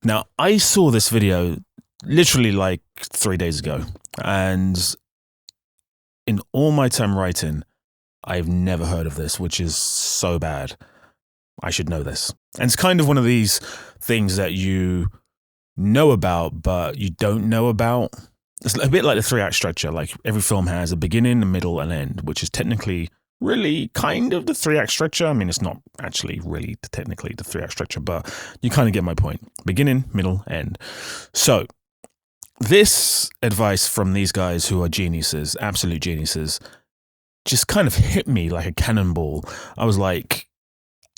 Now, I saw this video literally like 3 days ago, and in all my time writing, I've never heard of this, which is so bad. I should know this. And it's kind of one of these things that you know about, but you don't know about. It's a bit like the 3-act structure. Like every film has a beginning, a middle, and end, which is technically really kind of the 3-act structure. I mean, it's not actually really technically the 3-act structure, but you kind of get my point. Beginning, middle, end. So this advice from these guys who are geniuses, absolute geniuses, just kind of hit me like a cannonball. I was like,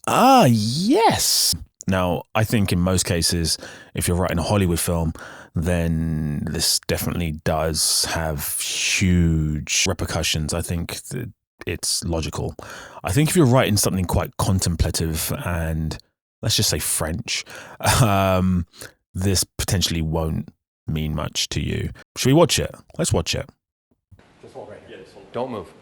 yes. Now, I think in most cases, if you're writing a Hollywood film, then this definitely does have huge repercussions. I think that it's logical. I think if you're writing something quite contemplative and let's just say French, this potentially won't mean much to you. Should we watch it? Let's watch it. Just hold right here. Don't move.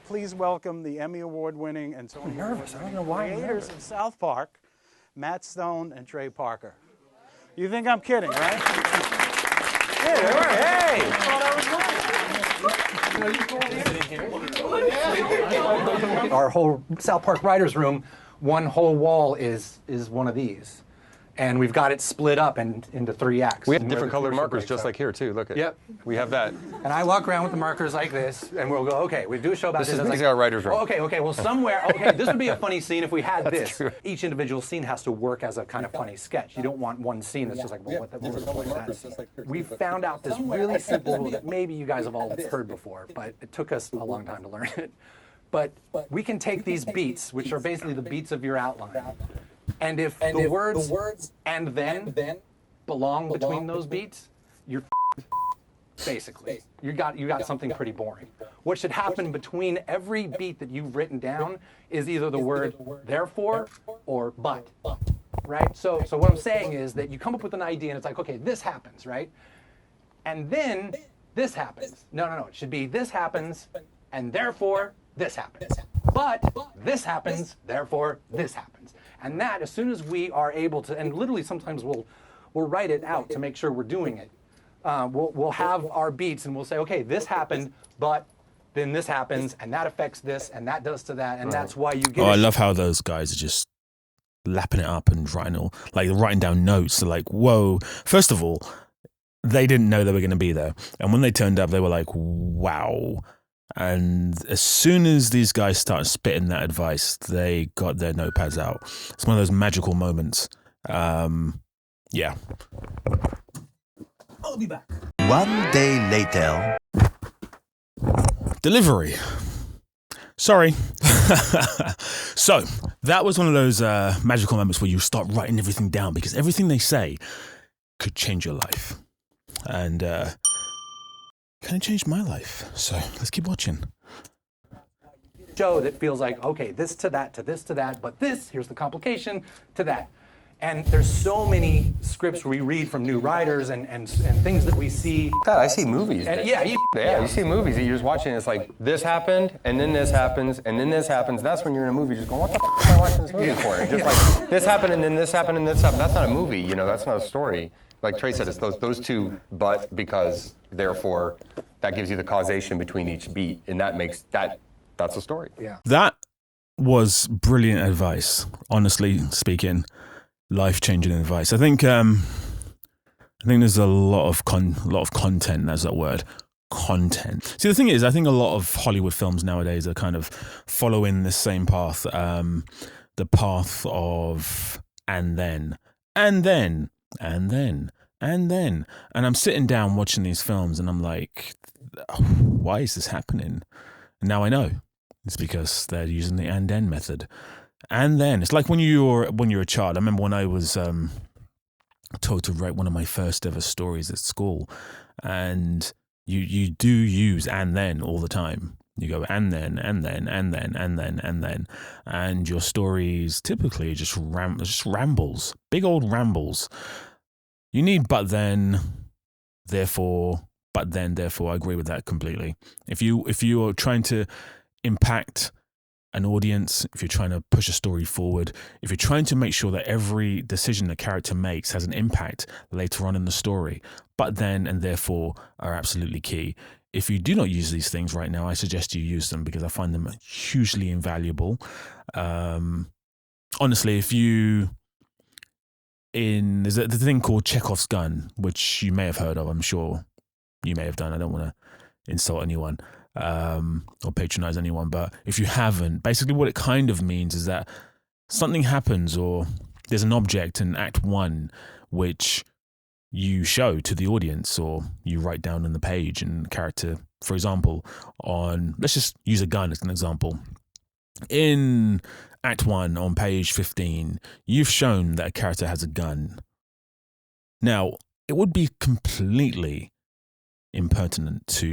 Please welcome the Emmy Award-winning and Tony I'm nervous. I don't know why I'm creators nervous. of South Park, Matt Stone and Trey Parker. You think I'm kidding, right? Hey, all right. Hey! Our whole South Park writers' room, one whole wall is one of these. And we've got it split up into 3 acts. We have different colored markers just like here too. Look at. Yep. We have that. And I walk around with the markers like this, and we'll go, okay, we do a show about this. This is It's basically our writer's room. Oh, okay, well somewhere, okay, this would be a funny scene if we had this. true. Each individual scene has to work as a kind of funny sketch. You don't want one scene that's just like, well, what was the point of that scene? We found out this really simple rule that maybe you guys have all heard before, but it took us a long time to learn it. But we can take these beats, which are basically the beats of your outline, and if the words and then belong between those beats, you're basically. You got something pretty boring. What should happen between every beat that you've written down is either the word therefore or but, right? So what I'm saying is that you come up with an idea and it's like, okay, this happens, right? And then this happens. No, it should be this happens and therefore this happens. But this happens, therefore this happens. And that, as soon as we are able to, and literally sometimes we'll write it out to make sure we're doing it. We'll have our beats and we'll say, okay, this happened, but then this happens, and that affects this, and that does to that, and that's why you get. I love how those guys are just lapping it up and writing down notes. They're like, whoa. First of all, they didn't know they were going to be there. And when they turned up, they were like, wow. And as soon as these guys started spitting that advice, they got their notepads out. It's one of those magical moments. Yeah. I'll be back. One day later. Delivery. Sorry. So that was one of those magical moments where you start writing everything down because everything they say could change your life. And kind of changed my life. So let's keep watching. Show that feels like, okay, this to that, to this to that, but this, here's the complication to that. And there's so many scripts we read from new writers and things that we see. God, I see movies. And you see movies that you're just watching. It's like this happened, and then this happens, and then this happens. That's when you're in a movie, just going, what the f am I watching this movie for? Just like this happened, and then this happened, and this happened. That's not a movie, That's not a story. Like Trey said, it's those two, but because therefore that gives you the causation between each beat, and that makes that's a story. Yeah. That was brilliant advice. Honestly speaking, life-changing advice. I think there's a lot of content. That's that word, content. See, the thing is, I think a lot of Hollywood films nowadays are kind of following the same path, the path of and then. And I'm sitting down watching these films and I'm like, why is this happening? And now I know. It's because they're using the and then method. And then it's like when you're a child. I remember when I was told to write one of my first ever stories at school, and you do use and then all the time. You go and then, and your stories typically just rambles, big old rambles. You need but then, therefore. I agree with that completely. If you are trying to impact an audience, if you're trying to push a story forward, if you're trying to make sure that every decision the character makes has an impact later on in the story, but then and therefore are absolutely key. If you do not use these things right now, I suggest you use them because I find them hugely invaluable. Honestly, there's a thing called Chekhov's gun, which you may have heard of, I'm sure you may have done. I don't want to insult anyone or patronize anyone, but if you haven't, basically what it kind of means is that something happens or there's an object in Act 1 which you show to the audience or you write down on the page and character, for example, let's just use a gun as an example. In Act 1 on page 15, you've shown that a character has a gun. Now, it would be completely impertinent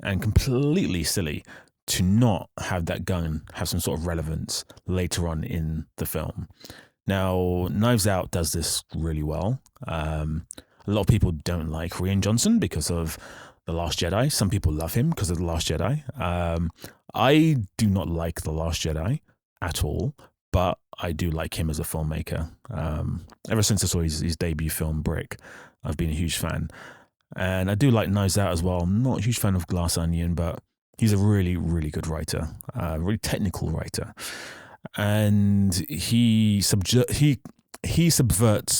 and completely silly to not have that gun have some sort of relevance later on in the film. Now, Knives Out does this really well. A lot of people don't like Rian Johnson because of The Last Jedi. Some people love him because of The Last Jedi. I do not like The Last Jedi at all, but I do like him as a filmmaker. Ever since I saw his debut film, Brick, I've been a huge fan. And I do like Knives Out as well. I'm not a huge fan of Glass Onion, but he's a really, really good writer, really technical writer. And he subverts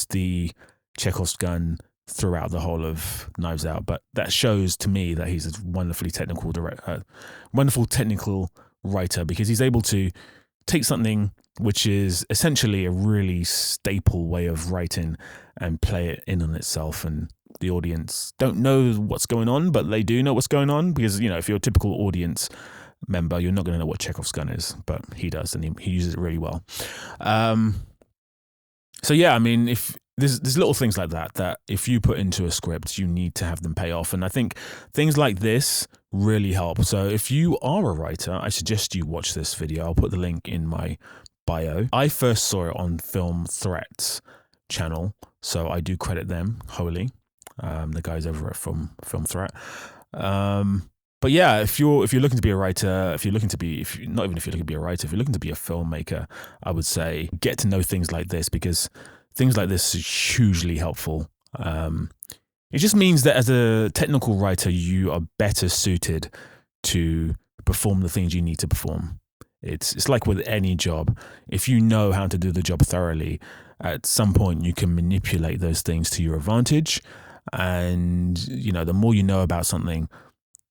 the Chekhov's gun throughout the whole of Knives Out, but that shows to me that he's a wonderful technical writer because he's able to take something which is essentially a really staple way of writing and play it in on itself, and the audience don't know what's going on, but they do know what's going on because, you know, if you're a typical audience member, you're not going to know what Chekhov's gun is, but he does, and he uses it really well. So yeah, I mean, if there's little things like that if you put into a script, you need to have them pay off, and I think things like this really help. So if you are a writer, I suggest you watch this video. I'll put the link in my bio. I first saw it on Film Threat's channel, so I do credit them wholly. The guys over at Film Threat. But yeah, if you're looking to be a writer, if you're looking to be a filmmaker, I would say get to know things like this because things like this is hugely helpful. It just means that as a technical writer, you are better suited to perform the things you need to perform. It's like with any job. If you know how to do the job thoroughly, at some point you can manipulate those things to your advantage. And, you know, the more you know about something,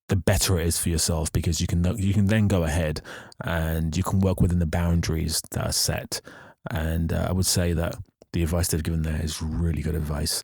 the better it is for yourself because you can then go ahead and you can work within the boundaries that are set. And I would say that the advice they've given there is really good advice.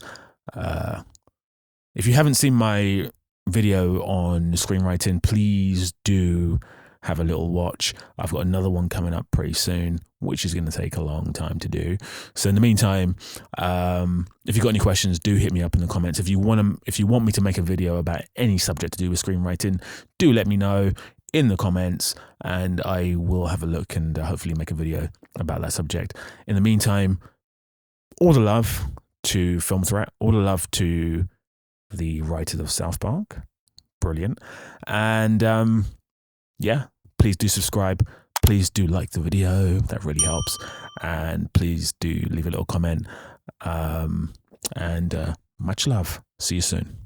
If you haven't seen my video on screenwriting, please do have a little watch. I've got another one coming up pretty soon, which is going to take a long time to do. So in the meantime, if you've got any questions, do hit me up in the comments. If you want me to make a video about any subject to do with screenwriting, do let me know in the comments and I will have a look and hopefully make a video about that subject. In the meantime, all the love to Film Threat, all the love to the writers of South Park. Brilliant. And yeah, please do subscribe. Please do like the video. That really helps. And please do leave a little comment. And much love. See you soon.